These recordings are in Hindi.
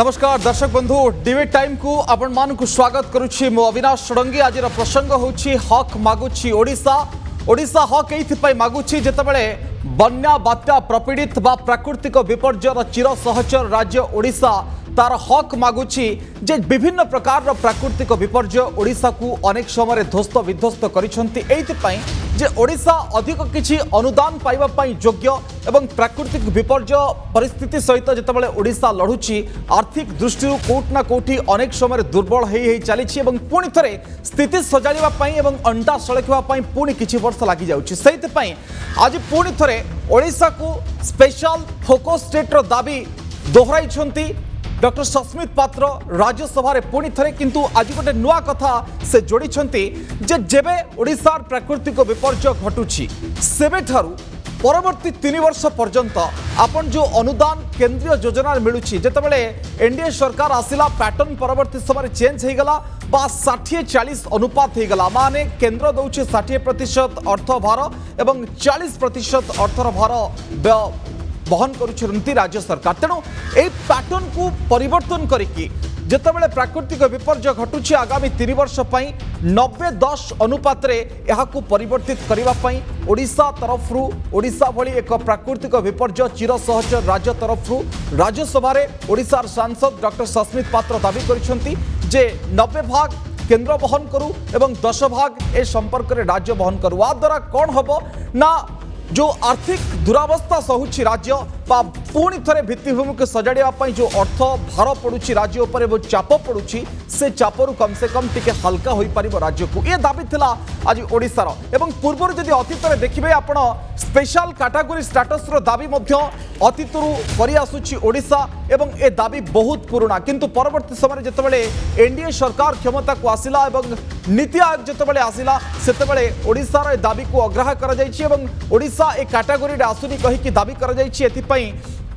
नमस्कार दर्शक बंधु डिबेट टाइम को आपण मान को स्वागत करुछि मो अविनाश षडंगी। आज प्रसंग होछि हक मागुछि ओडिशा। ओडिशा हक एइथिपाई मागुछि जेतेबेले बन्या बात्या प्रपीड़ित बा प्राकृतिक विपर्ययर चिर सहचर राज्य ओडिशा तार हक मागुछि जे विभिन्न प्रकार प्राकृतिक विपर्यय ओडिशा को अनेक समय ध्वस्त विध्वस्त करिसंती। एइथिपाई जे ओडिशा अधिक किछि अनुदान पाइबा पाई योग्य एवं प्राकृतिक विपर्यय परिस्थिति सहित जेतेबेले ओडिशा लढुछि आर्थिक दृष्टि कोट कोठी अनेक समय दुर्बल हेई चलीछि एवं पुणी थरे स्थिति सजाड़िबा पाई एवं अंटा सळखिबा पाई पुणी किछि वर्ष लागि जाउछि। सेहितपाई आज पुणी थरे ओडिशा को स्पेशल फोकस स्टेट रो दाबी दोहराइछंती डॉक्टर सस्मित पात्र राज्यसभा रे पुणी थरे। किंतु आज गोटे नुआ कथा से जोड़िछंती जे जेबे ओडिशार प्राकृतिक विपर्यय घटुछि सेबे ठारू परवर्ती 3 वर्ष पर्यंत आपन जो अनुदान केंद्रीय योजना मिलुछि जेतेबेले एनडीए सरकार आसिला पैटर्न परवर्ती समय चेंज हो गला बा 60-40 अनुपात हो गला। माने केंद्र दउछि 60% अर्थ भार एवं 40% अर्थर भार बहन करुछंती राज्य सरकार। तेणु ए पैटर्न को परिवर्तन करिकी जेतेबेले प्राकृतिक विपर्यय घटुछि आगामी 3 वर्ष पई 90-10 अनुपात रे एहाकू परिवर्तित करिबा पई ओडिशा तरफरु ओडिशा भली एक प्राकृतिक विपर्यय चिर सहचर राज्य तरफरु राज्यसभा रे ओडिशार सांसद डॉक्टर सस्मित पात्र दाबी करिसंती जे 90 भाग केंद्र बहन करू एवं 10 भाग ए संपर्क रे राज्य बहन करू। आ द्वारा कौन हबो ना जो आर्थिक दुरावस्था सहुछि राज्य बा पुणी थरे भित्तिभूमि को सजाड़िया पाई जो अर्थ भार पड़ुछि राज्य उपर वो चाप पड़ुछि से चापरु कम से कम टिके हल्का होई परिबो राज्य को ये दाबी थिला आज ओडिशार। एवं पूर्वर जदि अतीत रे देखिबे आपण स्पेशल कैटेगरी स्टेटस रो दाबी मध्य अतीतरु करि आसुछि ओडिशा एवं ए दाबी बहुत पुराना। किंतु परवर्ती समय जेतेबेले एनडीए सरकार क्षमता को आसिला एवं नीति आयोग जेतेबेले आसिला सेतेबेले ओडिशार ए दाबी को अग्राह्य करा जायछि एवं ओडिशा ए कैटेगरी रे आसुनी कहि कि दाबी करा जायछि। एथिपई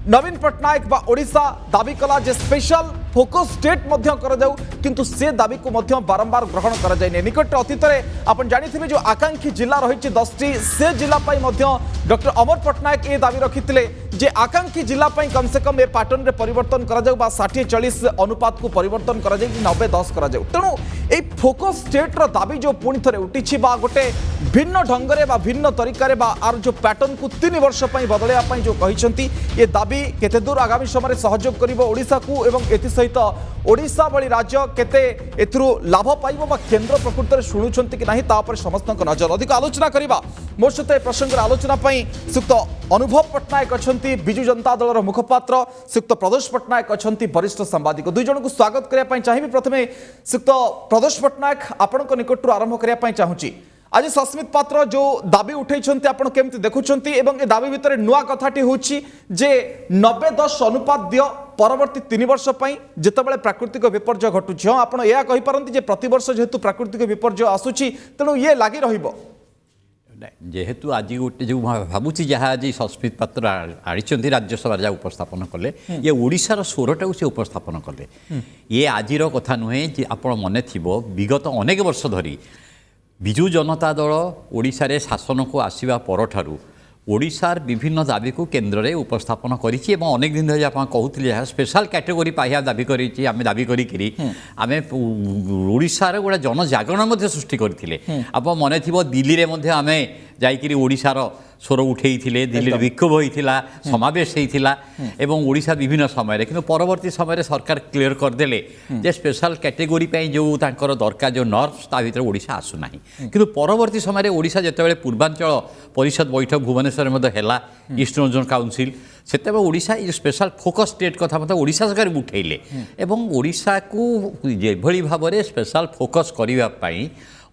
नवीन पट्टनायक बा ओडिशा दाबी कला जे स्पेशल फोकस स्टेट मध्य कर जाऊ किंतु से दाबी को मध्य बारंबार ग्रहण करा जाय नै। निकट अतीत रे आपण जानिथिबे जो आकांक्षी जिला रहिछि 10टी से जिला पाई मध्य डॉक्टर अमर पट्टनायक ए दाबी रखिथिले जे आकांक्षी जिला पाई कम से कम ए पैटर्न रे परिवर्तन करा जाऊ बा 60-40 अनुपात को परिवर्तन करा जाय 90-10 करा जाऊ। तेणु ए फोकस स्टेट रो दाबी जो पुणी थरे उठिछि बा गोटे भिन्न ढंग रे बा भिन्न तरीका रे बा आर जो पैटर्न को 3 वर्ष पाई बदलैया पाई जो कहिसंती ये दाबी केते दूर आगामी समय सहयोग करिवो ओडिशा को एवं एति सहित ओडिशा भली राज्य केते एथुरु लाभ पाइबो बा केंद्र प्रकृत रे सुनुछंती कि नाही ता पर समस्त नजर। अधिक आलोचना करिबा मोर सहित प्रसंग आलोचना पाई सुक्त अनुभव पट्टनायक अछंती बिजु जनता दल मुखपात्र सुक्त प्रदेश पट्टनायक अछंती वरिष्ठ सांबादिक दुई जन को स्वागत करिया पाई चाहिबी। प्रथमे सुक्त प्रदेश पट्टनायक आपनक निकटरु आरंभ करिया पाई चाहूची आज सस्मित पात्र जो दाबी उठेइछंती आपण केमति देखुछंती एवं ए दाबी भितर नुआ कथाटी होछि जे 90-10 अनुपात दियो परवर्ती 3 वर्ष पई जेतेबेले प्राकृतिक विपर्यय घटुछि। हां आपण एया कहि पारंती जे प्रति वर्ष जेहेतु प्राकृतिक विपर्यय आसुछि तेणु ये लागि रहिबो जेहेतु आज गोटे जो भावुची जहाँ आज सस्मित पात्र आनी राज्यसभा जहाँ उपस्थापन कले ये ओडिशार स्वरटा से उपस्थापन कले ये आज कथा नुहे आप मन थी विगत अनेक वर्ष धरी बिजु जनता दल ओडिशा रे शासन को आसवा परठारु ओडिशार विभिन्न दाबी को केन्द्र में उपस्थापन करिछि एवं अनेक दिन धरि आपण कहूथिले स्पेशल कैटेगरी पाइया दाबी करिछि आमे दाबी करिकरी आमे ओडिशार गोटे जनजागरण मध्य सृष्टि करथिले। आपण मने थिबो दिल्ली रे मध्य आमे जाइकरी ओडिशार स्वर उठेइथिले दिल्ली विक्षोभ होइथिला समावेश होइथिला एवं ओडिशा विभिन्न समय किंतु परवर्ती समय सरकार क्लियर करदेले जे स्पेशल कैटेगरी पे जो तांकर दरकार जो नर्व्स ता भीतर ओडिशा आसु नाही। किंतु परवर्ती समय ओडिशा जेतेबेले पूर्वांचल परिषद बैठक भुवनेश्वर मध्य हैला ईस्टर्न जोन काउंसिल सेतेबे ओडिशा ये स्पेशल फोकस स्टेट कथा मतलब ओडिशा सरकार उठेइले एवं ओडिशा को जे भली भाबरे स्पेशल फोकस करिवा पई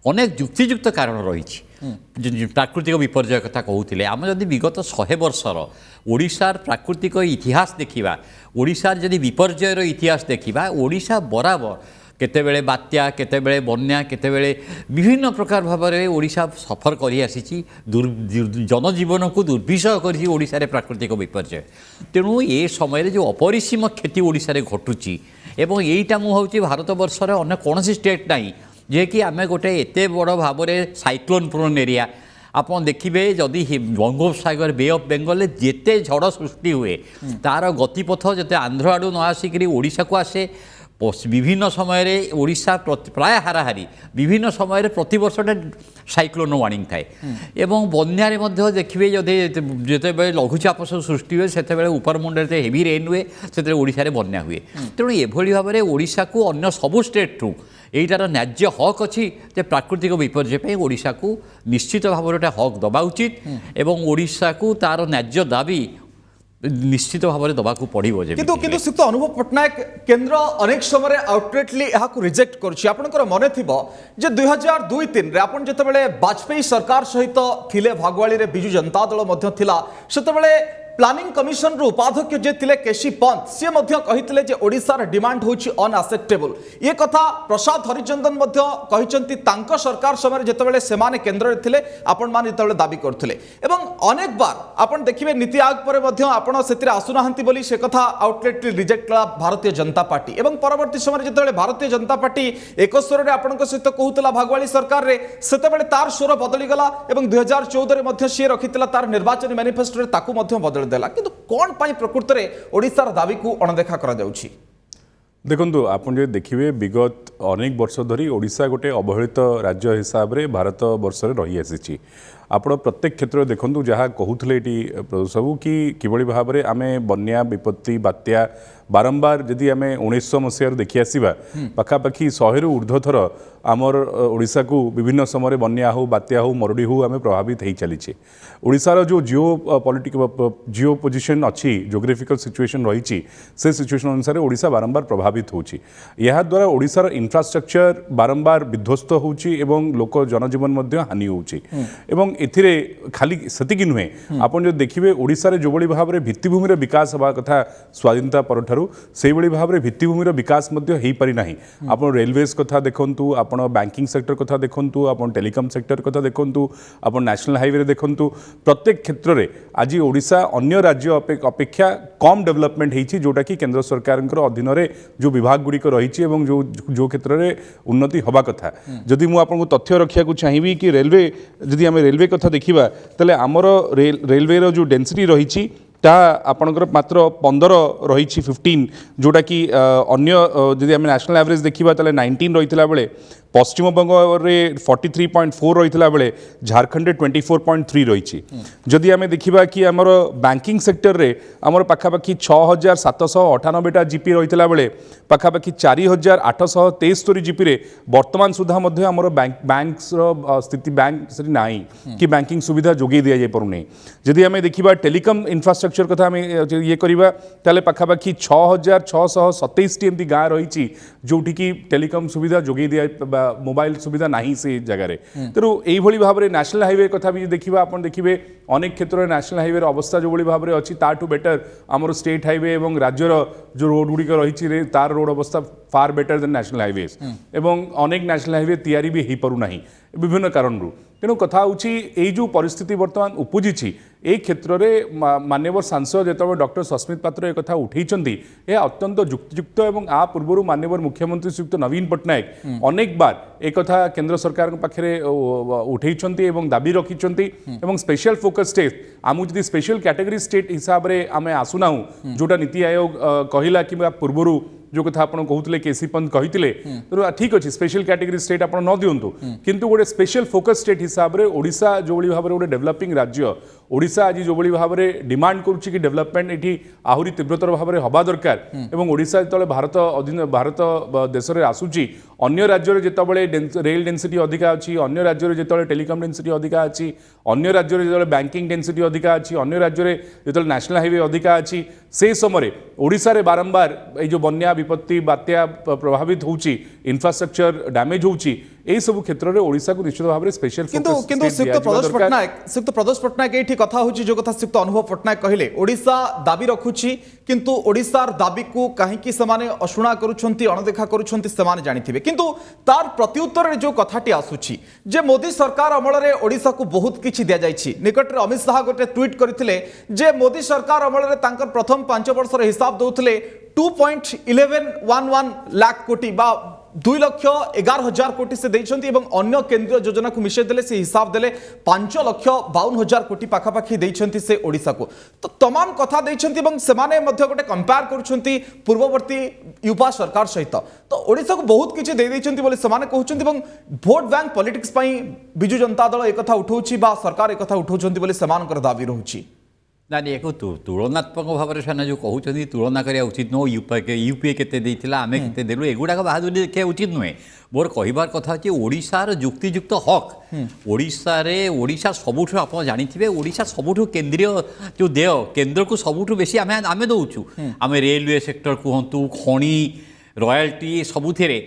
अनेक युक्तियुक्त कारण रही प्राकृतिक विपर्यय कथा कहते आम जदि विगत 100 वर्षर ओडिशार प्राकृतिक इतिहास देखा ओडिशार जदि विपर्ययर इतिहास देखा ओडिशा बराबर केतेबेले बात्या केतेबेले बन्या केतेबेले विभिन्न प्रकार भाव में ओडिशा सफर करी आसी जनजीवन को दुर्विषह कर ओडिशा रे प्राकृतिक विपर्यय। तेणु ये समय जो अपरिसीम क्षति ओडिशा रे घटुची एवं यहीटा मुझे भारत वर्ष अन्य कौन स्टेट ना जे कि आम गोटे एत बड़ भाव में साइक्लोन प्रोन एरिया ଆପଣ ଦେଖିବେ ଯଦି ବଙ୍ଗୋପସାଗର ବେ ଅଫ୍ ବେଙ୍ଗଲରେ ଯେତେ ଝଡ଼ ସୃଷ୍ଟି ହୁଏ ତାର ଗତିପଥ ଯେତେ ଆନ୍ଧ୍ର ଆଡ଼ୁ ନ ଆସିକରି ଓଡ଼ିଶାକୁ ଆସେ বিভিন্ন সময়ে ওড়িশা প্রায় হারাহারি বিভিন্ন সময়ে প্রতবর্ষটা সাইক্লোন ওয়ার্নিং থাকে এবং বন্যার মধ্যে দেখবে যদি যেতবে লঘুচাপ সৃষ্টি হুয়ে সেতবে উপরমুন্ডে হেভি রেন হুয়ে সেতবে ওড়িশার বন্যা হুয়ে তেমন এভাবে ভাবে ওড়িশাকু অন্য সবু স্টেট্রু এইটার ন্যায্য হক অছি যে প্রাকৃতিক বিপর্যয় পাই ওড়িশাকু নিশ্চিত ভাবে গোটে হক দেওয়া উচিত এবং ওড়িশাকু তার ন্যায্য দাবি নিশ্চিত ভাবে দেওয়া পড়ব কিন্তু কিন্তু শ্রীযুক্ত অনুভব পট্টনায়ক কেন্দ্র অনেক সময় আউটলেটলি এখন রিজেক্ট করছি আপনার মনে থিব যে 2002-03 রে আপন যেতবে বাজপেয়ী সরকার সহিত থিলে ভাগুয়াড়ি বিজু জনতা দল মধ্য থিলা সেতবে প্লানিং কমিশন রু উপাধ্যক্ষ যে থিলে কেশি পন্ত সে মধ্য কহিতলে যে ওড়িশার ডিমান্ড হচ্ছে অনআসেপ্টেবল এ কথা প্রসাদ হরিচন্দন মধ্য কহিছন্তি তাঙ্ক সরকার সময় যেতবে সেমানে কেন্দ্রে থিলে আপন মান যেতবে দাবি করথিলে এবং অনেকবার আপন দেখিবে নীতি আয়োগ পরে মধ্য আপন সেতিরে আসুনাহান্তি বলি সে কথা আউটলেটলি রিজেক্ট কলা ভারতীয় জনতা পার্টি এবং পরবর্তী সময় যেতবে ভারতীয় জনতা পার্টি একস্বরে আপনার সহিত কহুতলা ভাগুয়াড়ি সরকার রে সেতবে তার স্বর বদলি গলা এবং 2014 রে মধ্য সে রখিতলা তার নির্বাচনী ম্যানিফেস্টোরে তাকু মধ্য বদলি দেলা কিন্তু কোন পাই প্রকৃতরে ওড়িশার দাবিকু অণदेखा করা যাଉଛି দেখুন আপনার যদি দেখবে বিগত অনেক বর্ষ ধরি ওড়িশা গোটে অবহেলিত রাজ্য হিসাবে ভারত বর্ষে রহি আসিছি ଆପଣ ପ୍ରତ୍ୟେକ କ୍ଷେତ୍ରରେ ଦେଖନ୍ତୁ ଯାହା କହୁଥିଲେ ଏଠି ସବୁ କି କିଭଳି ଭାବରେ ଆମେ ବନ୍ୟା ବିପତ୍ତି ବାତ୍ୟା ବାରମ୍ବାର ଯଦି ଆମେ 1900 ମସିହାରୁ ଦେଖି ଆସିବା ପାଖାପାଖି 100ରୁ ଉର୍ଦ୍ଧ୍ୱ ଥର ଆମର ଓଡ଼ିଶାକୁ ବିଭିନ୍ନ ସମୟରେ ବନ୍ୟା ହେଉ ବାତ୍ୟା ହେଉ ମରୁଡ଼ି ହେଉ ଆମେ ପ୍ରଭାବିତ ହେଇ ଚାଲିଛେ ଓଡ଼ିଶାର ଯେଉଁ ଜିଓ ପୋଜିସନ୍ ଅଛି ଜିଓଗ୍ରାଫିକାଲ ସିଚୁଏସନ୍ ରହିଛି ସେ ସିଚୁଏସନ୍ ଅନୁସାରେ ଓଡ଼ିଶା ବାରମ୍ବାର ପ୍ରଭାବିତ ହେଉଛି ଏହାଦ୍ୱାରା ଓଡ଼ିଶାର ଇନଫ୍ରାଷ୍ଟ୍ରକ୍ଚର ବାରମ୍ବାର ବିଧ୍ୱସ୍ତ ହେଉଛି ଏବଂ ଲୋକ ଜନଜୀବନ ମଧ୍ୟ ହାନି ହେଉଛି ଏବଂ এথিরে খালি সেতিকি নুহে আপন যদি দেখবে ওড়িশার যেভাবে ভাবে ভিত্তিভূমির বিকাশ হওয়া কথা স্বাধীনতা পরঠারু সেইভাবে ভাবে ভিত্তিভূমির বিকাশ মধ্যে হয়ে পারি না আপন রেলওয়েজ কথা দেখন্তু আপন ব্যাংকিং সেক্টর কথা দেখন্তু আপন টেলিকম সেক্টর কথা দেখন্তু আপন ন্যাশনাল হাইওয়ে দেখন্তু প্রত্যেক ক্ষেত্রে আজ ওড়িশা অন্য রাজ্য অপেক্ষা কম ডেভেলপমেন্ট হয়েছি যেটা কি কেন্দ্র সরকারଙ୍କର অধীনরে যে বিভাগ গুড়িক রয়েছে এবং যে ক্ষেত্রে উন্নতি হওয়া কথা যদি মু আপনার তথ্য রক্ষা চাহিবি কি রেলওয়ে যদি আমি রেলওয়ে কথা देखा तेल आमर रेलवे जो डेनसीटी रही ता आपणकर मात्र 15 रही 15 जोटा कि अन्य जदि आम नेशनल एवरेज देखा तेल 19 रही बेले पश्चिमबंग रे 43.4 रही बेले झारखंड 24.3 रही जदि आम देखा कि आमर बैंकिंग सेक्टर रे आमर पाखापाखि 6798टा जीपी रही बेले पाखापाखि 4873 जीपी रे वर्तमान सुधा मध्य आमर बैंक्स स्थिति बैंक ना कि बैंकिंग सुविधा जोगे दि जाए पारुनी जदि आम देखा टेलिकम इंफ्रास्ट्रक्चर कथा आम ये करवा ताले पाखापाखि 6627 एमती गाँ रही जोटी की टेलिकम सुविधा जोगे दिया मोबाइल सुविधा नहीं से जगह तेणु यही भाव में नेशनल हाईवे कथा भी देखा आप देखिए अनेक क्षेत्र में नेशनल हाईवे अवस्था जो भाव में अच्छी ताठू बेटर आमर स्टेट हाईवे और राज्यर जो रोड गुड़िक रही तार रोड अवस्था far better than national highways एवं अनेक नेशनल हाईवे तैयारी भी हो पारना विभिन्न कारण तेणु कथा हूँ जो परिस्थिति बर्तमान उपजी ए क्षेत्र में माननीय सांसद जो डॉक्टर सस्मित पात्र एक कथा उठे यह अत्यंत युक्तियुक्त और आ पूर्व माननीय मुख्यमंत्री श्रीयुक्त नवीन पट्टनायक अनेक बार एक कथा केंद्र सरकार पाखे उठे दाबी रखिंट स्पेशल फोकस स्टेट आमु जदि स्पेशल कैटेगरी स्टेट हिसाब से आम आसुना जोटा नीति आयोग कहला कि पूर्व जो कथा आप कहते केसी पंत कहते तो ठीक अच्छे स्पेशल कैटेगरी स्टेट आप न दिंतु किंतु गोटे स्पेशल फोकस स्टेट हिसाब से ओडिशा जो भाव में गोटे डेवलपिंग राज्य ओडिशा आज जो भाव में डिमांड करुच्ची कि डेवलपमेंट ये आहरी तीव्रतर भाव में हवा दरकार और ओडिशा जो भारत अधीन भारत देश में आसूची अन्य राज्य जितेबाला रेल डेनसीटी अधिका अच्छी अन्य राज्य जो टेलिकम डेनसीटी अधिका अच्छी अन्य राज्य जो बैंकिंग डेनसीटी अधिका अच्छी अन्य राज्य जो नेशनल हाईवे अधिका अच्छी से समय ओडिशा रे बारंबार ये बन्या विपत्ति बात्या प्रभावित होची इंफ्रास्ट्रक्चर डैमेज होची এই সব ক্ষেত্রে ওড়িশা কো নিশ্চিত ভাবে স্পেশাল কিন্তু কিন্তু শ্রীযুক্ত প্রদোষ পট্টনায়ক এইটি কথা হচ্ছে যে কথা শ্রীযুক্ত অনুভব পট্টনায়ক কহিলে ওড়িশা দাবি রখুছি কিন্তু ওড়িশার দাবি কু কাহিকি সেমানে অশুনা করুছন্তি অনदेखा করুছন্তি সেমানে জানিথিবে কিন্তু তার প্রত্যুত্তরে যে কথাটি আসুছি যে মোদি সরকার অমলরে ওড়িশা কু বহুত কিছু দিয়া যাইছি নিকটরে অমিত শাহ গোটে টুইট করিଥିଲେ যে মোদি সরকার অমলরে তাঙ্কর প্রথম 5 বর্ষর হিসাব দউଥିଲେ 2.1111 লাখ কোটি বা 2,11,000 कोटी से देइछंती एवं अन्य केंद्रीय योजना को मिशे देले से हिसाब देले 5,52,000 कोटी पाखापाखी देइछंती से ओडिसा को। तो तमाम कथा देइछंती एवं सेमाने मध्य गोटे कंपेयर करूछंती पूर्ववर्ती युवा सरकार सहित। तो ओडिसा को बहुत किछि दे देइछंती बोले सेमाने कहउछंती एवं वोट बैंक पॉलिटिक्स पई बिजु जनता दल एक कथा उठाउछि बा सरकार एक कथा उठाउछंती बोले सेमानकर दाबी रहउछि। ना एक तुलनात्मक भाव में जो कहते तुलना करा उचित नुह यूपीए केते देइथिला आमे केते देलु एगुड़ाक बहादुरी देखा उचित नुहे। मोर कहबार कथा कि ओडिशार जुक्तियुक्त हक ओडिशा सबुठु आप जानिथिबे ओडिशा सबुठु केंद्रीय जो देय केंद्र को सबुठु बेसी आमे दउछु। आमे रेलवे सेक्टर कहतु खणी रॉयल्टी सबुथिरे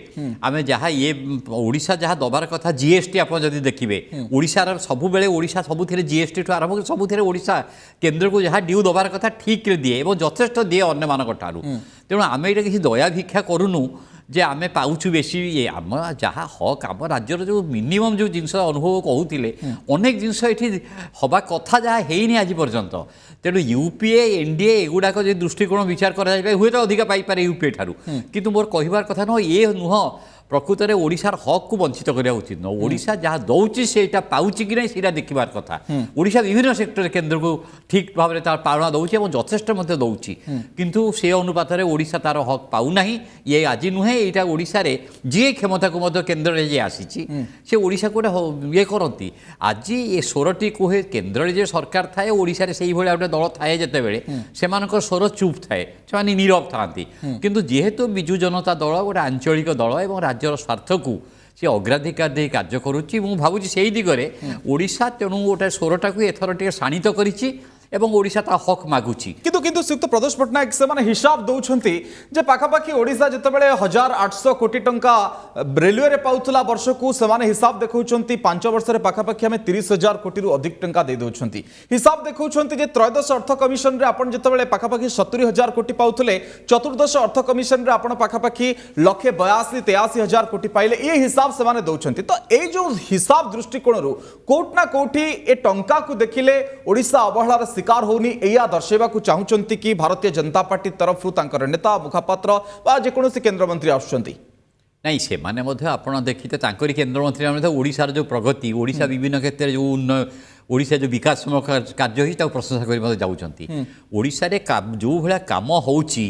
आमे जहाँ ये ओडिशा जहाँ दबार कथा जीएसटी आप जदि देखिए ओडिशार सबुबेले ओडिशा सबुथिरे जीएसटी ठू आरंभ कर सबुथिरे ओडिशा केंद्र को जहाँ ड्यू दबार कथा ठीक दिए और यथेष्ट दिए अन्य मानक ठारू। तेणु आमे ये किसी दया भिक्षा करूनु जे आमे पाउछु बेसी ये आम जहाँ हक आम राज्यर जो मिनिमम जो जिनस अनुभव कहते अनेक जिनस ये हवा कथा जहाँ है आज पर्यंत। तेणु यूपीए एनडीए एगुड़ाक जो दृष्टिकोण विचार कराए हुए तो अधिक पाइपे यूपीए ठारू किंतु मोर कहबार कथा नुह ये नुह प्रकृत में ओडिशार हक को वंचित करा उचित नुह। ओडिशा जहाँ दौची से पाउची कि नहीं सीटा देखबार कथा। ओडिशा विभिन्न सेक्टर केंद्र को ठीक भाव में तार पालना दौची और यथेष्ट दौची किंतु से अनुपात में ओडिशा तार हक पाऊना ये आज नुहे यहाँ ओडिशा रे जी क्षमता को केन्द्र में जे आसी से ओडिशा को ये करती आज ये स्वरटी कहे केन्द्र में सरकार थाए ओडिशा से गोटे दल थाए जिते से स्वर चुप थाए से नीरव था किंतु जेहेतु बिजु जनता दल गोटे आंचलिक दल और राज्यर स्वार्थ को सी अग्राधिकार दे कार्य करुच्ची भावुँ से दिगरे ओडिशा तेणु गोटे स्वरटा को एथर टे शाणित करिछि एवं ओडिशा ता हक मागुची। किंतु श्रीयुक्त प्रदोष पट्टनायक से माने हिसाब दौरान जे पाखापाखि ओडिशा जितेबाला 1,800 कोटी टंका रेलवे रे पाउथला वर्ष को से हिसाब देखौछंती 5 वर्ष रे पाखापाखि हमें 30,000 कोटी रु अधिक टंका दे दौरान हिसाब देखौछंती जे त्रयोदश अर्थ कमिशन रे आपण जितेबाला पाखापाखि 70,000 कोटी पाउथले चतुर्दश अर्थ कमिशन रे आपण पाखापाखि 1,82,83,000 कोटी पाइले ये हिसाब से माने दौरान। तो ये जो हिसाब दृष्टिकोण रु कोट ना कोठी ए टंका को देखिले ओडिशा अवहेलार शिकार होनी या दर्शाइबा को चाहूचंती कि भारतीय जनता पार्टी तरफ तांकर नेता मुखपात्र बा जेकोसी केंद्र मंत्री आसुचंती नहीं से माने मध्य आपण देखिते तांकरी केंद्र मंत्री मध्य ओडिशार जो प्रगति ओडिशा विभिन्न क्षेत्र जो उन्नयन ओडिशा जो विकासमूलक कार्य ही प्रशंसा कर जाउचंती। ओडिशा रे जो भला काम होउची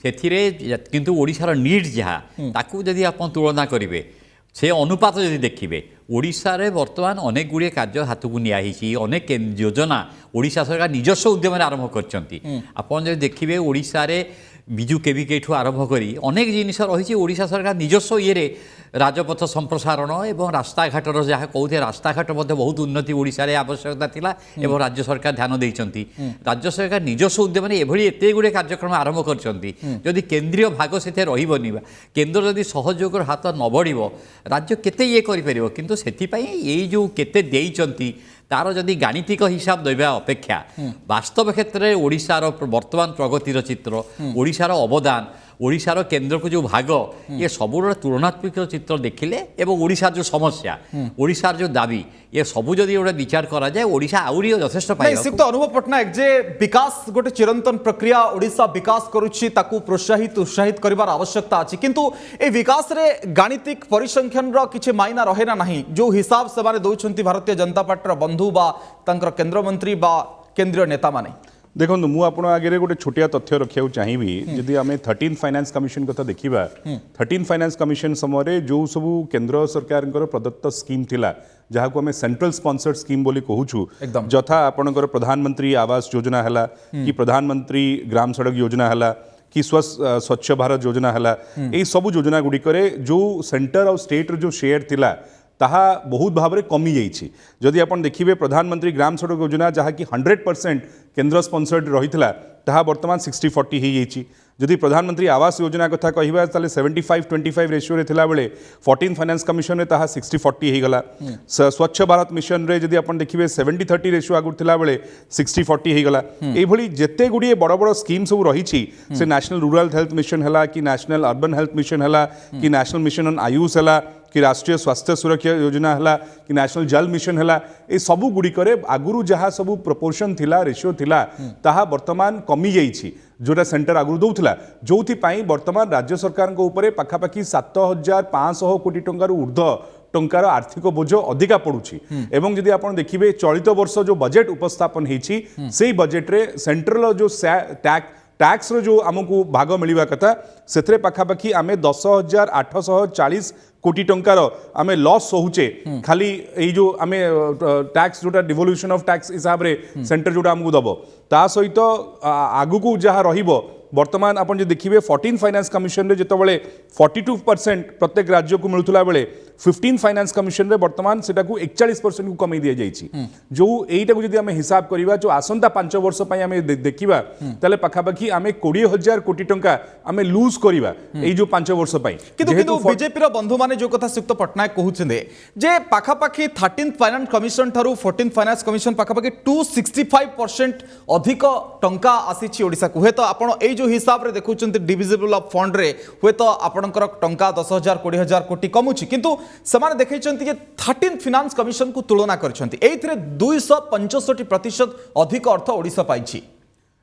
सेथिरे किंतु ओडिशार नीड जहाँ ताकू जदि आपण तुलना करिवे से अनुपात जदि देखिए ओडिशा रे वर्तमान अनेक गुड़िए कार्य हाथ को नियाही अनेक योजना ओडिशा सरकार निजस्व उद्यम आरंभ करछंती। आपण जदि देखिए ओडिशा रे विजु केविके ठू आरंभ करी अनेक जिनिस रही ओडिशा सरकार निजस्व ये राजपथ संप्रसारण एवं रास्ताघाटर जहाँ कहते रास्ताघाट बहुत उन्नति ओडिशा रे आवश्यकता थिला एवं राज्य सरकार ध्यान देइचंती। राज्य सरकार निजस्व उद्यम एभली एते गुड़े कार्यक्रम आरंभ करछंती जदि केंद्रीय भाग से रहिबनी केंद्र जदि सहयोग हाथ न बढ़िबो राज्य केते ये करि परिबो किंतु सेथिपई ये जो केते देइचंती तार जदि गाणितिक हिसाब देवा अपेक्षा वास्तव क्षेत्र में ओडिशार वर्तमान प्रगतिर चित्र ओडिशार अवदान ओडिशार केंद्र को जो भाग ये सबूर तुलनात्मक चित्र देखिले एवं ओडिशार जो समस्या ओडिशार जो दाबी ये सबू जदि गोटे विचार करा जाए ओडिशा आउरी यथेष्ट पाए। श्रीयुक्त अनुभव पट्टनायक जे विकास गोटे चिरंतन प्रक्रिया ओडिशा विकास करुछि ताकू प्रोत्साहित उत्साहित करिवार आवश्यकता अछि किंतु ए विकास रे गाणितिक परिसंख्यान रो किछि मायना रहे ना नहीं जो हिसाब से माने दउछंती भारतीय जनता पार्टी बंधु बा तांकर केंद्र मंत्री बा केंद्रीय नेता माने देखो मु आपण आगे गोटे छोटिया तथ्य रखा चाहिए जदि आम 13 फाइनेंस कमिशन कथा देखा 13 फाइनेंस कमिशन समय जो सब केंद्र सरकार प्रदत्त स्कीम थिला जहाँ को आम सेंट्रल स्पॉन्सर्ड स्कीम बोली कहूँ जथा आपणकर प्रधानमंत्री आवास योजना है कि प्रधानमंत्री ग्राम सड़क योजना है कि स्वच्छ भारत योजना है यही सब योजना गुड़िक जो सेंटर और स्टेट जो शेयर थिला ताहा बहुत भाव में कमी जाइए। जदि आप देखिए प्रधानमंत्री ग्राम सड़क योजना जहाँ कि 100% केंद्र स्पॉन्सर्ड रही ताहा वर्तमान 60-40 हो जाइए। जदि प्रधानमंत्री आवास योजना कथा कहवा 75-25 रेशियो रे थिला बेले 14 फाइनेंस कमिशन रे ताहा 60-40 हो गला। स्वच्छ भारत मिशन रे जदि आपण देखिए 70-30 रेशियो आगु थिला बेले 60-40 हो गला। एई भली जेते गुडी बड़ बड़ स्कीम सब रही से नेशनल रूरल हेल्थ मिशन हला कि नेशनल अर्बन हेल्थ मिशन हला कि नेशनल मिशन ऑन आयुष हला कि राष्ट्रीय स्वास्थ्य सुरक्षा योजना है कि नेशनल जल मिशन है ये सबू गुड़िक आगुरी जहाँ सब प्रोपोर्शन थिला रेशियो थिला ताहा वर्तमान कमी जाइछि जोटा सेंटर आगुरी दौला जो वर्तमान राज्य सरकार पाखापाखि 7,500 कोटी टंकार ऊर्ध्व टंकार आर्थिक बोझ अधिका पड़ुछि एवं जदि आपण देखिबे चलित वर्ष जो बजेट उपस्थापन होइछि सेही बजेट रे सेंट्रल जो टैक्स रो जो आमको भाग मिलवा कथा से पाखापाखि आमे 10,840 कोटी टंकार आमे लॉस होउचे खाली ए जो आमे टैक्स जोटा डिवोल्यूशन ऑफ टैक्स हिसाब रे सेंटर जोटा आमको दबो ता सहित आगु को जहाँ रहिबो वर्तमान आप देखिए 14 फाइनेंस कमिशन रे जितेबाला 42% प्रत्येक राज्य को मिलूला बेले 15 फाइनेंस कमिशन रे वर्तमान से 41% को कमी दि जाइए जो यहीटा को आम हिसाब करवा जो आसंता 5 वर्ष आम देखा ताले पाखापाखि आम 20,000 कोटी टंका आम लूज करवा ये जो 5 वर्ष बीजेपी बंधु मैंने जो कथा श्रीयुक्त पट्टनायक कहते जे पाखापाखि 13th फाइनेंस कमिशन ठारू 14th फाइनेंस कमिशन पाखापाखि 265% अधिक टंका आसी ओडिशा को हेत आपण ए जो हिसाब रे देखुचंती डिविजिबल ऑफ फंड रे हुए तो आपणकर टंका 10,000 20,000 कोटी कमुची किंतु समाने देखैचंती जे 13th फाइनेंस कमिशन को तुलना करछंती एथिरे 265% अधिक अर्थ ओडिशा पाइछि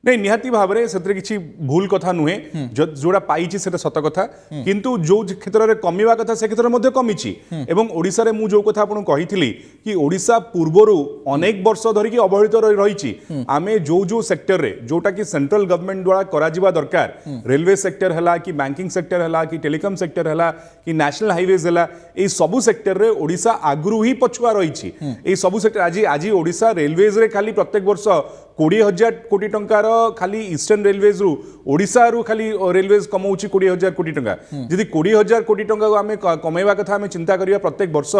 नहीं निहाती भाव में से किसी भूल कथा नुहे जोड़ा पाई से सत कथा किंतु जो क्षेत्र में कमिवा कथा से क्षेत्र में कमी एवं ओडिशा रे मु जो कथा आपन कही कि ओडिशा पूर्वरु अनेक वर्ष धरिकी अवहेलित रही आमे जो सेक्टर रे जोटा कि सेंट्रल गवर्नमेंट द्वारा करा दरकार रेलवे सेक्टर है कि बैंकिंग सेक्टर है कि टेलीकॉम सेक्टर है कि नेशनल हाईवेज है ये सबू सेक्टर रे ओडिशा आगु ही पछुआ रही सबू सेक्टर आज आज ओडिशा रेलवेज रे खाली प्रत्येक वर्ष 20,000 कोटी टंकार खाली ईस्टर्न रेलवेज रु ओडिशा रु खाली रेलवेज कमाउछि 20,000 कोटी टंका जदि 20,000 कोटी टंका को आमे कमाइबा कथा आमे चिंता करिया प्रत्येक वर्ष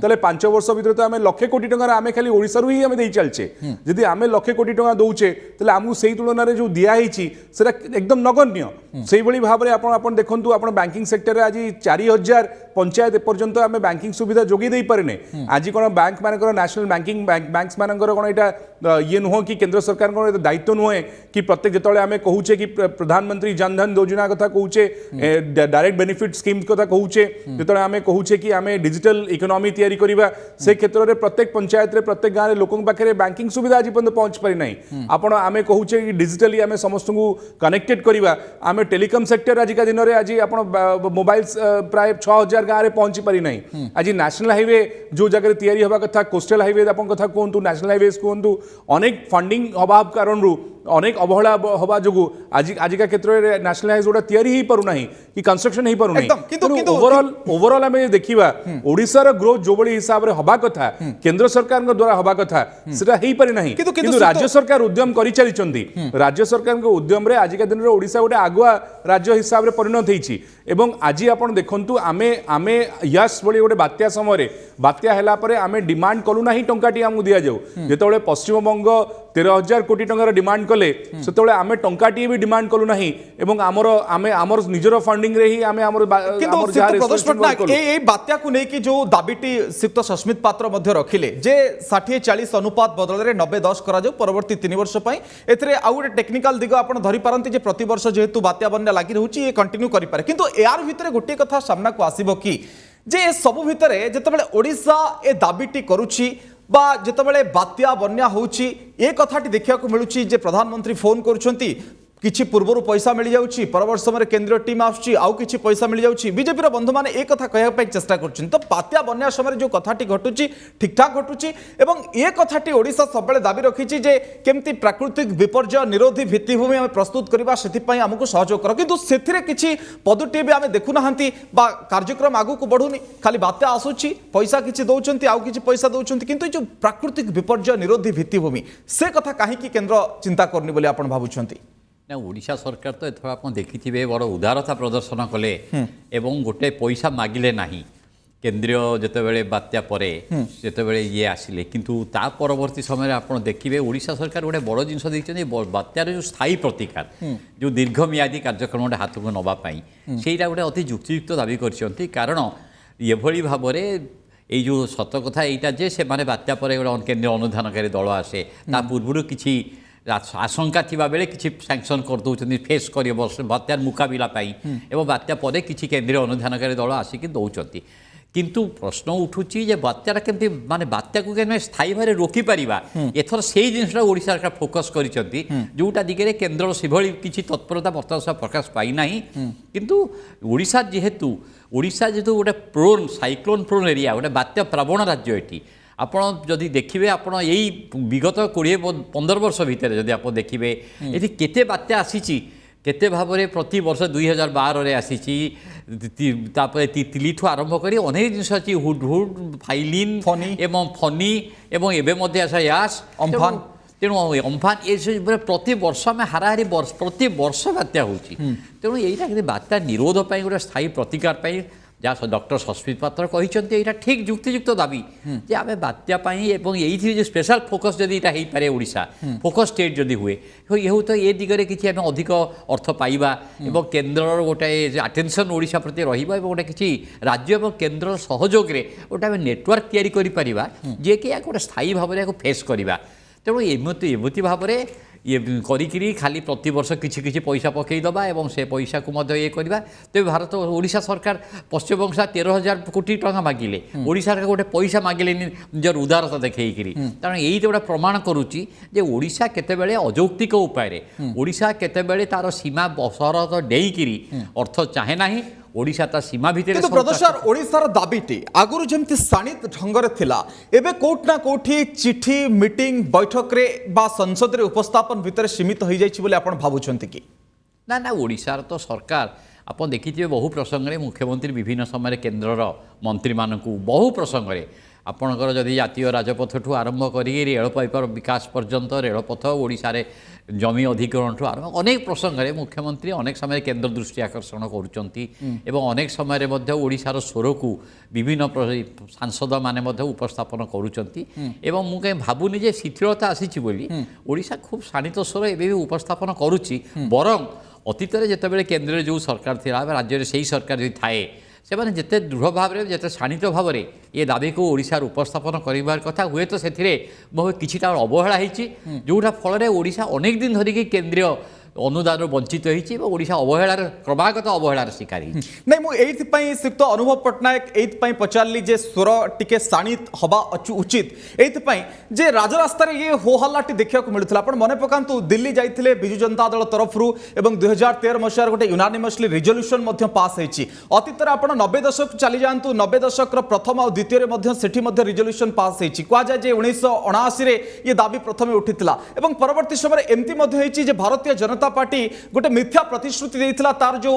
तले 5 वर्ष भीतर तो आमे लाख कोटी टंका आमे खाली ओडिशा रु ही आमे देई चलछे जदि आमे लाख कोटी टंका दउछे तले आमु सेही तुलना रे जो दिया हिची सेरा एकदम नगण्य सेही बळी भाव रे आपण देखंतु आपण बैंकिंग सेक्टर रे आज 4,000 पंचायत पर्यंत आमे बैंकिंग सुविधा जोगी देई पारेने आज कोन बैंक मानकर नेशनल बैंकिंग बैंक्स मानकर कोन एटा ये नुह कि केंद्र सरकार को दायित्व नुहे कि प्रत्येक जिते आम कहूचे कि प्रधानमंत्री जनधन योजना कथा कहूचे डायरेक्ट बेनिफिट स्कीम कथा कहूचे जिते आम कहूचे कि आम डिजिटल इकोनॉमी तैयारी करबा से क्षेत्र में प्रत्येक पंचायत रे प्रत्येक गाँव में लोकों पाखे बैंकिंग सुविधा आज पर्यंत पहुंच पारि नाही आपण आम कहूचे कि डिजिटली आम समस्त को कनेक्टेड करबा आम टेलीकॉम सेक्टर आजिका दिन में आज आप मोबाइल प्राय 6,000 गाँव में पहुंची पारि नाही आज नेशनल हाईवे जो जगह तैयारी हवा कथा कोस्टल हाईवे आपण कथा कहतु नेशनल हाईवेज कहतु अनेक फंडिंग अभाव कारण अनेक अवहेला हवा जो आजिका क्षेत्र में नेशनल हाईवे जोड़ा तैयारी ही परुना कि कंस्ट्रक्शन ही परुना ओवरऑल आम देखा ओडिशार ग्रोथ जो बड़ी हिसाब रे हवा कथा केंद्र सरकार द्वारा हवा कथा सेटा ही पारि नाही किंतु राज्य सरकार उद्यम करि चलिचंती राज्य सरकार उद्यम रे आजिका दिन रे ओडिशा गोटे आगुआ राज्य हिसाब रे परिणत होईछि एवं आज आपण देखंतु आमे आमे यस बड़ी गोटे बात्या समय बात्या हैला परे आमे डिमांड कलु नाही टंकाटी आमु दिया जाऊ जेतबेले पश्चिम बंग 13,000 कोटी टंकार डिमांड कले सेतबेले आमे टंकाटी भी डिमांड कलु नाही एवं आमर निजर फंडिंग रे ही आमे आमर ए बात्या को नै कि जो दाबीटी श्रीयुक्त सस्मित पात्र मध्य रखिले जे 60-40 अनुपात बदल रे 90-10 करा जाऊ परवर्ती 3 वर्ष पई एथरे आ गोटे टेक्निकल दिग आपण धरि पारंती जे प्रति वर्ष जेहेतु बात्या बन्या लागि रहउची ए कंटिन्यू करि पारे किंतु यार भितरे गोटे कथा सामना को आसीबो कि जे सब भितरे जेतेबेले ओडिशा ए दाबीटी करूची बा जेतेबेले बात्या बन्या होउची ए कथाटी देखिया को मिलुची जे प्रधानमंत्री फोन करूछंती किछि पूर्वर पैसा मिल जाउची परवर्ष समय केंद्रीय टीम आउची आउ किछि पैसा मिल जाउची बीजेपी बंधु माने एक कथा कहया पय चेष्टा करछन तो बात्या बन्या समय जो कथाटी घटुची ठीक ठाक घटुची एवं ए कथाटी ओडिशा सबले दाबी रखिची जे केमती प्राकृतिक विपर्यय निरोधी भित्तिभूमि हम प्रस्तुत करबा सेति पय हमकु सहयोग कर किंतु सेथिरे किछि पदुटी भी आमे देखु नाहंती बा कार्यक्रम आगु को बढ़ुनी खाली बात्या आसुची पैसा किछि दउचंती आउ किछि पैसा दउचंती किंतु जो प्राकृतिक विपर्यय निरोधी भित्तिभूमि से कथा काहे कि केंद्र चिंता करनी बोली आपण भाबुछंती ना ओडिशा सरकार तो एथर आप देखिथिबे बड़ उदारता प्रदर्शन कले एवं गोटे पैसा मागिले नाही केंद्रीय जेतेबेले बात्या परे जेतेबेले ये आसिले किंतु ता परवर्ती समय आप देखिए ओडिशा सरकार गोटे बड़ जिनस देखते बात्यार जो स्थायी प्रतिकार जो दीर्घमियादी कार्यक्रम हाथ को नवापाई सेटा गोटे अति युक्तियुक्त दाबी करछंती कारण एभली भाव ये जो सत कथा यहाँ जे से माने बात्या परे गोटे केंद्रीय अनुधानकारी दल आसे ता पूर्व किछि आशंका थिबा बेले किछि सैंक्शन कर दउछन्ती फेस करियो बात्यार मुकाबिला पाई एवं बात्या परे किछि केंद्रीय अनुधानकारी दल आसिक दउछन्ती किंतु प्रश्न उठुची जे बात्याटा केमती माने बात्या को केमे स्थायी भारे रोकी परिबा एथर सेही जिनसटा ओडिसा सरकार फोकस करिसंती जोटा दिगरे केंद्र सेभली किछि तत्परता वर्तमान प्रकाश पाई नाही किंतु ओडिसा जेहेतु गोटे प्रोन साइक्लोन प्रोन एरिया गोटे बात्या प्रवण राज्य एटी आपण जदि देखिबे आपण एई विगत 20-15 वर्ष भितर जदि आपण देखिबे एठी केते बात्या आसीची केते भाबरे प्रति वर्ष 2012 रे आसीची तापर तितलीठू आरंभ करी अनेक जिनिस अछि हुडहुड फाइलिन फनी एवं फनी एवं एबे मध्ये आसा यास अम्फान तेणु अम्फान ये प्रति वर्ष में हाराहारी प्रति वर्ष बात्या होची तेणु यहीटा बात्या निरोध पाई गोटे स्थायी प्रतिकार पाई जहाँ डॉक्टर सस्मित पात्र कहते यहाँ ठीक युक्तियुक्त दाबी जे आम बात्या ये स्पेशल फोकस जदि यहाँ हो पारे ओडिशा फोकस स्टेट जदि हुए ये हो तो ये दिगरे किसी आम अधिक अर्थ पाइबा एवं केन्द्र गोटे अटेंशन ओडिशा प्रति रहिबा एवं गोटे किसी राज्य और केन्द्र सहयोग में गोटे आम नेटवर्क तैयारी करि परिबा जे कि गोटे स्थायी भाव में फेस करवा तेणु एमती भाव में ये करी खाली प्रति वर्ष किछि किछि पैसा पकईदबा एवं से पैसा को ये करवा तेज भारत ओडिशा सरकार पश्चिम बंग 13,000 कोटी टंका मागिले ओडिशा गोटे पैसा मागिले निजर उदारता देखिए कारण यही गोटे प्रमाण करुच्ची जे ओडिशा केतेबेले अजौक्तिक उपाय ओडिशा केतेबेले तार सीमा सरहद डेईकिरी अर्थ चाहे नाही ओडिशा ता सीमा भितर किंतु प्रदर्शन ओडिशार दाबीटी आगुरु जेमति साणित ढंगरे थिला एबे कोट ना कोठी चिठी मीटिंग बैठक रे बा संसद रे उपस्थापन भितर सीमित हो जाइछि बोले आपण भाबुछंती कि ना ना ओडिशार तो सरकार आपण देखिथिबे बहु प्रसंग रे मुख्यमंत्री विभिन्न समय केन्द्रर मंत्री मानकू बहु प्रसंग रे आपणकर जदि जातीय राजपथठू आरंभ करी रेलपाइपर विकास पर्यंत रेलपथ ओडिशा रे जमी अधिग्रहण आरंभ अनेक प्रसंग में मुख्यमंत्री अनेक समय केन्द्र दृष्टि आकर्षण करुँच अनेक समय ओडिशार स्वर को विभिन्न सांसद माने उपस्थापन करुँच मुझे भावुनी जे शिथिलता आसी ओडिशा खूब शाणित स्वर एवं उपस्थापन करुच्ची बरं अतीत जितेबाला केन्द्र जो सरकार थी राज्य से सरकार जो थाए से मैंने जिते दृढ़ भाव में जिते शाणित भाव में ये दाबी को ओडिशार उपस्थापन करार कथा हुए तो से बहुत किछिटा अवहेला होती जोटा फल ओडिशा अनेक दिन धरिकी केन्द्रीय अनुदान वंचित होती ओडिशा अवहेलार क्रमागत अवहेलार शिकार नहीं मुझे श्रीयुक्त अनुभव पट्टनायक ये पचारि जे स्वर टिके शाणित हवा उचित ये जे राजरास्तार ये होहल्लाटी देखा मिलूला आप मन पकातु दिल्ली जाते बिजु जनता दल तरफ 2013 मसीहार गोटे यूनानिमसली रिजोल्यूशन पास होती अतीत आप 90 दशक चली जातु 90 दशक प्रथम और द्वितीय से रिजोल्यूशन पास होती कहुए जे 1979 ये दाबी प्रथम उठीला परवर्ती समय एमती भारतीय जनता पार्टी गोटे मिथ्या प्रतिश्रुति देइथिला तार जो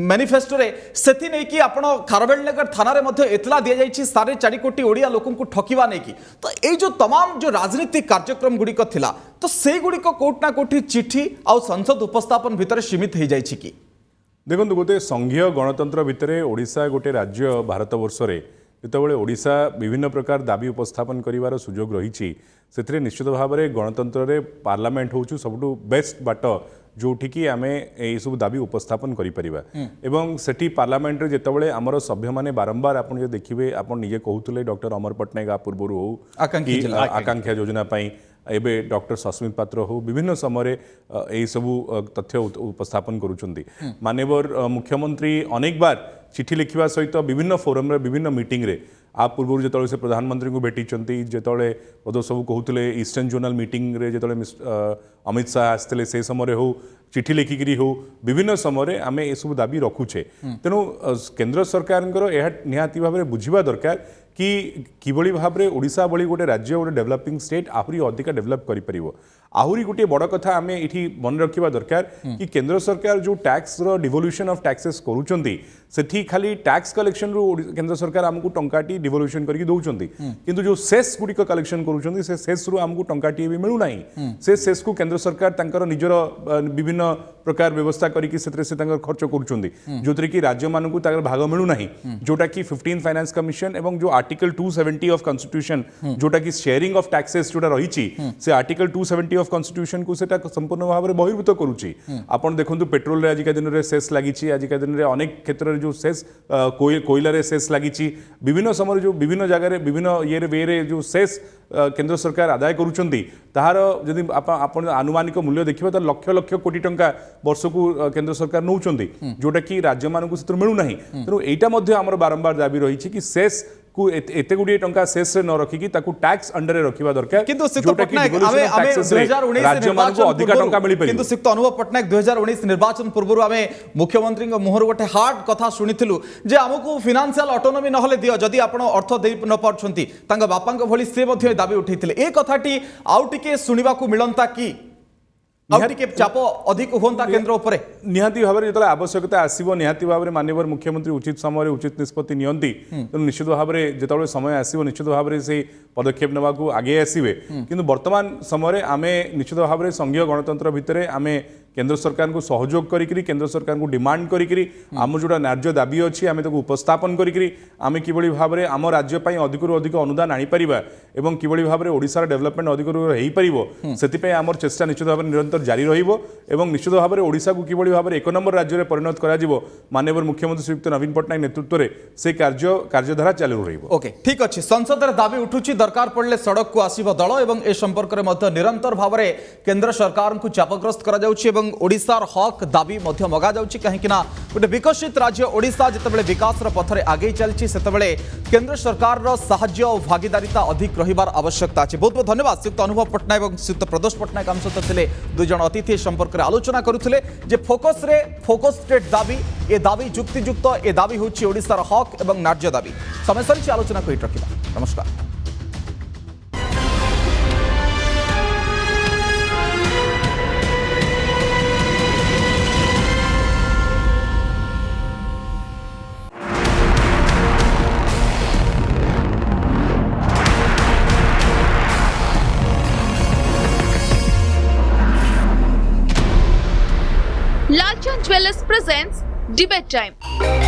मैनिफेस्टो रे सेति नै कि आपण खारबेलनगर थाना रे मध्ये एतला दिया जाइछि 4.5 कोटी ओडिया लोकन को ठकिबा नै कि तो ए जो तमाम जो राजनीतिक कार्यक्रम गुडी को थिला तो से गुडी को कोट ना कोठी चिठी आ संसद उपस्थापन भितर सीमित हो जाइछि कि देखो गोटे संघीय गणतंत्र भितर ओडिशा गोटे राज्य भारत वर्ष रे जितेबाला ओडिशा विभिन्न प्रकार दाबी उपस्थापन करिवार सुजोग रही से निश्चित भाव में गणतंत्र रे पार्लियामेंट होचु सबटू बेस्ट बाट जोठिकी आम सब दाबी उपस्थापन करिपरिबा एवं सेठी पार्लियामेंट रे जेतेबेले हमर सभ्य माने बारंबार आपण जे देखिबे आपण निजे कहउतले डॉक्टर अमर पट्टनायक पूर्वरु हो आकांक्षा योजना पाई एबे डॉक्टर सस्मित पात्र हो विभिन्न समय यही सबू तथ्य उपस्थापन करुछंती माननीय मुख्यमंत्री अनेक बार चिठी लिखा सहित विभिन्न फोरम रे विभिन्न मीटिंग रे आप पूर्व जो से प्रधानमंत्री को भेटी जो बोध सब कहते ईस्टर्न जोनल मीटिंग रे जो अमित शाह आसते से समय हो चिठी लिखिकी हो विभिन्न समय आम ये सब दाबी रखुचे तेणु केंद्र सरकार निहाती भाव में बुझा दरकार कि किभली भाव में ओडिशा भली गोटे राज्य गोटे डेवलपिंग स्टेट आहरी अधिक डेवलप कर आहरी गोटे बड़ कथा आम ये मन रखा दरकार कि केंद्र सरकार जो टैक्स डिवोल्यूशन ऑफ टैक्सेस करुँच से खाली टैक्स कलेक्शन रू केंद्र सरकार आमको टंकाटी डिवोल्यूशन करके दौरान किंतु जो सेस गुड़िक कलेक्शन करुँच से सेस रु आमको टंकाटी भी मिलूना से सेस को केंद्र सरकार तांकर निजर विभिन्न प्रकार व्यवस्था करके खर्च करुँच जो कि राज्य मानक भाग मिलूना जोटा कि 15 फाइनेंस कमिशन एवं जो आर्टिकल 270 ऑफ कॉन्स्टिट्यूशन जोटा कि शेयरिंग ऑफ टैक्सेस जोटा रही से आर्टिकल 270 ऑफ कॉन्स्टिट्यूशन को सेटा संपूर्ण भाव में बहिर्भूत करुच्ची आपण देखंतु पेट्रोल रे आजिका दिन रे सेस लागिची आजिका दिन रे अनेक क्षेत्र रे जो सेस कोयला रे सेस लागिची विभिन्न समय जो विभिन्न जगह रे विभिन्न ये रे जो सेस केंद्र सरकार आदाय करुचंदी ताहार जदि आपण आनुमानिक मूल्य देखिबा त लक्ष लक्ष कोटी टंका वर्ष को केंद्र सरकार नौचंदी जोटा कि राज्य मानकु सेतर मिलु नाही तेनु एटा मध्ये हमर बारंबार दाबी रही कि सेस को एते गुडी टंका सेस रे न रखिकी ताकू टैक्स अंडर रे रखिबा दरकार किंतु सिक्त पटनायक आमे 2019 राज्य मानकु अधिक टंका मिलि परिबो किंतु सिक्त अनुभव पटनायक 2019 निर्वाचन पूर्व आमे मुख्यमंत्री मोहर गोटे हार्ड कथा सुनिथिलु जे हमकु फाइनेंशियल ऑटोनॉमी नहले दियो जदि आपण अर्थ दे न पारछंती तांगा बापांक भली से मध्ये दाबी उठैथिले ए कथाटी आउ टिके सुनिबा को मिलंता की के चाप अधिक होता केंद्र उपरे निहाती भाव में जो आवश्यकता आसो निहाती भाव में माननीय मुख्यमंत्री उचित समय उचित निष्पत्ति नियंती तेणु निश्चित भाव में जो समय आसो निश्चित भाव में से पदक्षेप नेवा आगे आसवे किंतु वर्तमान समय आम निश्चित भाव में संघीय गणतंत्र भितर आम केंद्र सरकार को सहयोग करी केंद्र सरकार को डिमांड करी आम जोटा न्याय्य दाबी अच्छी आम उपस्थापन करी आम किभली भाव में आम राज्य अधिक अधिक अनुदान आनीपर एवं किभली भाव में ओडिशार डेवलपमेंट अधिक से आम चेष्टा निश्चित भाव में निरंतर जारी रहिबो एवं निश्चित भाव में ओडिशा को किभली भाव में 1 नंबर राज्य में परिणत करा जिवो माननीय मुख्यमंत्री श्रीयुक्त नवीन पटनायक नेतृत्व में से कार्यधारा चालू रहिबो ओके ठीक अछि संसद रे दाबी उठुची दरकार पड़ले सड़क को आसीबो दल एवं ए संपर्क रे मध्य निरंतर भाव में केंद्र सरकार को चापग्रस्त करा जाउची एवं ओडिशार हक दाबी मध्य मगा जाउची काहेकि ना गोटे विकसित राज्य ओडिशा जतबेले विकास विकास रे आगे चलची सेतबेले केंद्र सरकार रो सहाय्य और भागीदारिता अधिक रहिबार आवश्यकता अछि बहुत बहुत धन्यवाद श्रीयुक्त अनुभव पटनायक एवं श्रीयुक्त प्रदोष पटनायक आम सहित थिले दुई जन अतिथि संपर्क में आलोचना करुथिले जे फोकस स्टेट दाबी ए दाबी जुक्तियुक्त ए दाबी होछि ओडिशार हक एवं न्याय्य दाबी समय सरी आलोचना को रखिबा नमस्कार। Lalchand Jewellers presents Debate Time.